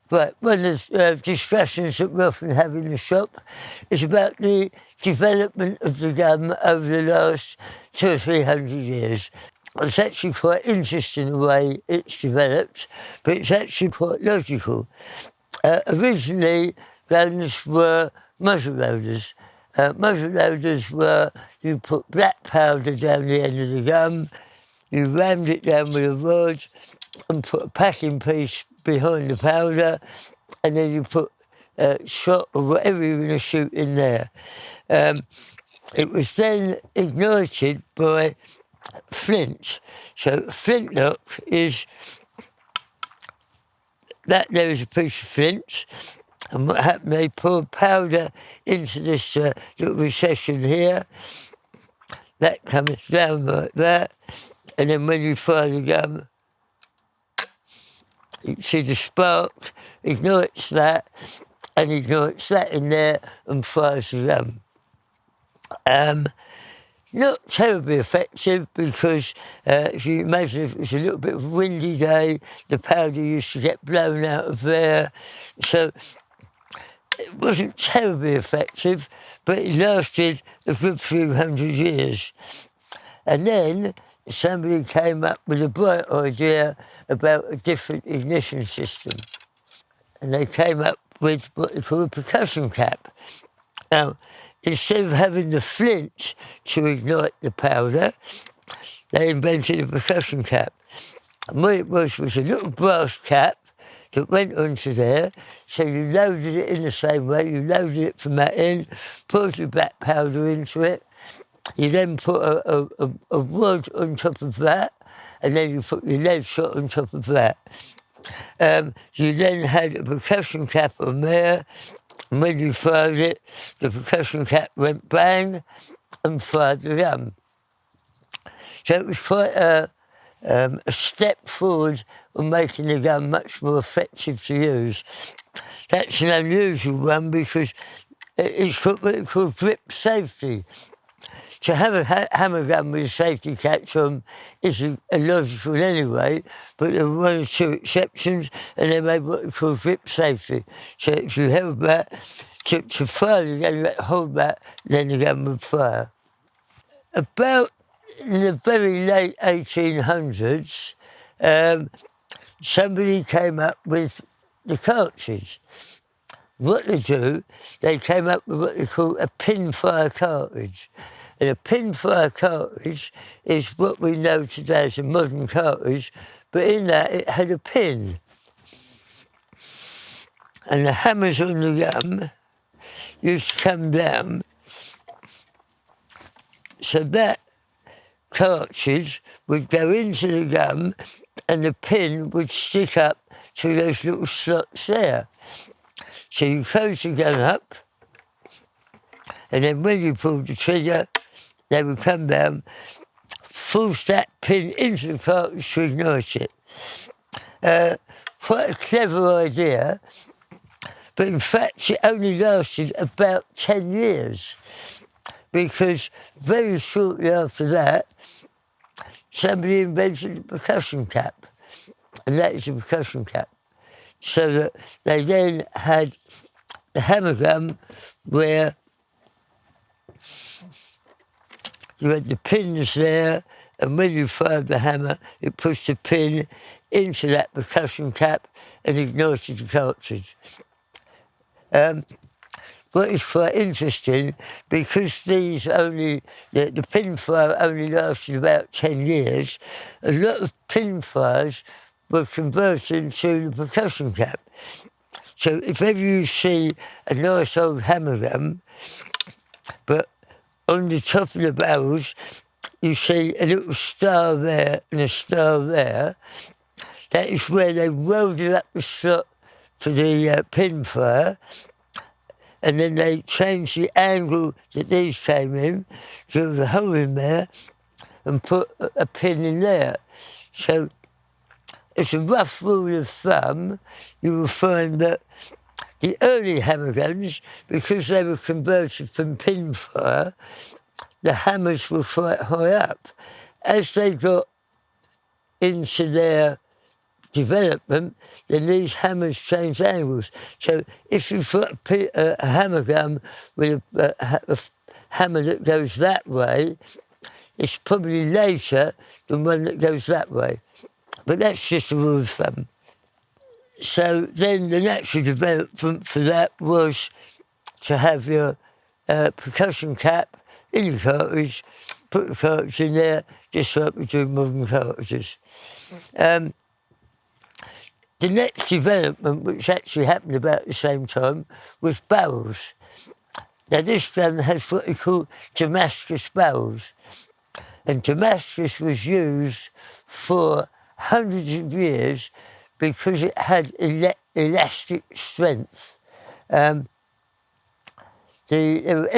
Right, one of the discussions that we often have in the shop is about the development of the gum over the last 200 or 300 years. It's actually quite interesting the way it's developed, but it's actually quite logical. Originally, gums were muzzle loaders. Muzzle loaders were you put black powder down the end of the gum, you rammed it down with a rod and put a packing piece behind the powder, and then you put shot or whatever you're going to shoot in there. It was then ignited by flint. So flintlock is that there is a piece of flint, and what happened, they poured powder into this little recession here. That comes down like that, and then when you fire the gun, you see the spark ignites that, and ignites that in there and fires the gun. Not terribly effective because if you imagine if it was a little bit of a windy day, the powder used to get blown out of there. So it wasn't terribly effective, but it lasted a good few hundred years. And then somebody came up with a bright idea about a different ignition system. And they came up with what they call a percussion cap. Now, instead of having the flint to ignite the powder, they invented a percussion cap. And what it was a little brass cap that went onto there, so you loaded it in the same way, you loaded it from that end, poured your black powder into it, you then put a rod on top of that, and then you put your lead shot on top of that. You then had a percussion cap on there, and when you fired it, the percussion cap went bang and fired the gun. So it was quite a step forward on making the gun much more effective to use. That's an unusual one because it's what they call grip safety. To have a hammer gun with a safety catch on is illogical anyway, but there were one or two exceptions, and they made what they call grip safety. So if you held that, to fire the gun, you had to hold that, then the gun would fire. About in the very late 1800s, somebody came up with the cartridge. What they do, they came up with what they call a pin-fire cartridge. And a pin-fire cartridge is what we know today as a modern cartridge, but in that it had a pin. And the hammers on the gun used to come down. So that cartridge would go into the gun and the pin would stick up to those little slots there. So you close the gun up, and then when you pulled the trigger, they would come down, force that pin into the cartridge to ignite it. Quite a clever idea, but in fact it only lasted about 10 years because very shortly after that, somebody invented a percussion cap, and that is a percussion cap. So that they then had the hammer gun where you had the pins there, and when you fired the hammer, it pushed the pin into that percussion cap and ignited the cartridge. What is quite interesting, because the pin fire only lasted about 10 years, a lot of pin fires were converted to the percussion cap. So if ever you see a nice old hammer gun, but on the top of the barrels, you see a little star there and a star there. That is where they welded up the slot for the pin fire, and then they changed the angle that these came in, drilled a hole in there, and put a pin in there. So, as a rough rule of thumb, you will find that the early hammer guns, because they were converted from pin fire, the hammers were quite high up. As they got into their development, then these hammers change angles. So if you've got a hammer gun with a hammer that goes that way, it's probably later than one that goes that way. But that's just a rule of thumb. So then the natural development for that was to have your percussion cap in the cartridge, put the cartridge in there, just like we do modern cartridges. The next development, which actually happened about the same time, was barrels. Now this gun has what they call Damascus barrels. And Damascus was used for hundreds of years because it had elastic strength. They were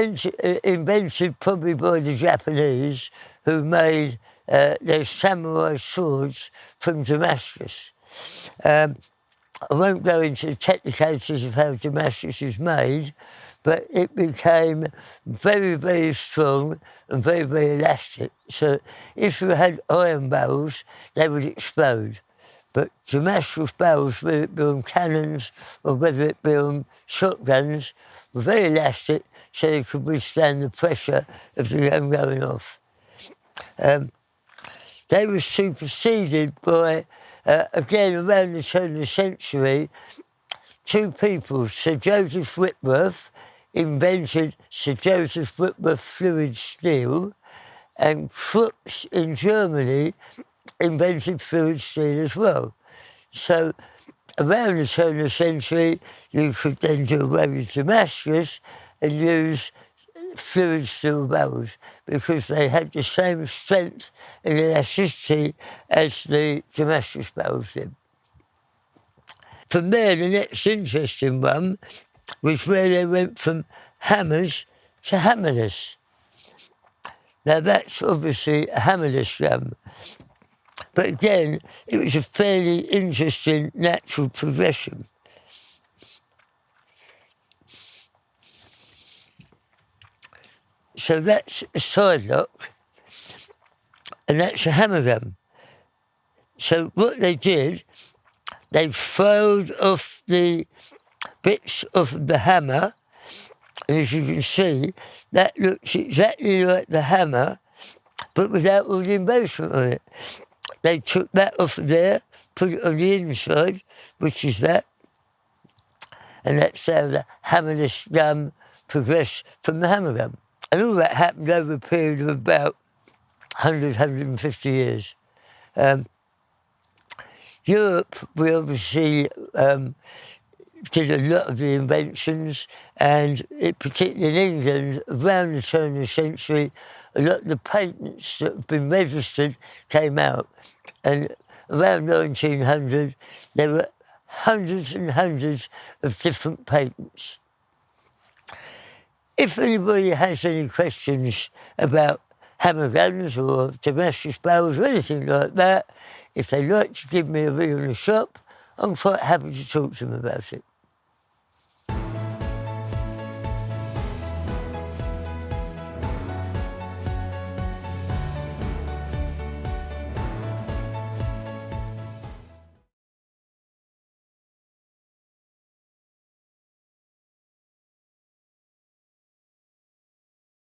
invented probably by the Japanese, who made their samurai swords from Damascus. I won't go into the technicalities of how Damascus is made, but it became very, very strong and very, very elastic. So if you had iron barrels, they would explode. But Damascus barrels, whether it be on cannons or whether it be on shotguns, were very elastic, so they could withstand the pressure of the gun going off. They were superseded by, again, around the turn of the century, two people. Sir Joseph Whitworth invented Sir Joseph Whitworth fluid steel, and Krupp in Germany invented fluid steel as well. So around the turn of the century, you could then do away with Damascus and use fluid steel barrels because they had the same strength and elasticity as the Damascus barrels did. From there, the next interesting one was where they went from hammers to hammerless. Now that's obviously a hammerless gun. But again, it was a fairly interesting natural progression. So that's a side lock, and that's a hammer gun. So what they did, they filed off the bits of the hammer, and as you can see, that looks exactly like the hammer, but without all the embellishment on it. They took that off there, put it on the inside, which is that, and that's how the hammerless gun progressed from the hammer gun. And all that happened over a period of about 100, 150 years. Europe, we obviously did a lot of the inventions, and particularly in England, around the turn of the century, a lot of the patents that have been registered came out. And around 1900, there were hundreds and hundreds of different patents. If anybody has any questions about hammer guns or Damascus barrels or anything like that, if they'd like to give me a ring on the shop, I'm quite happy to talk to them about it.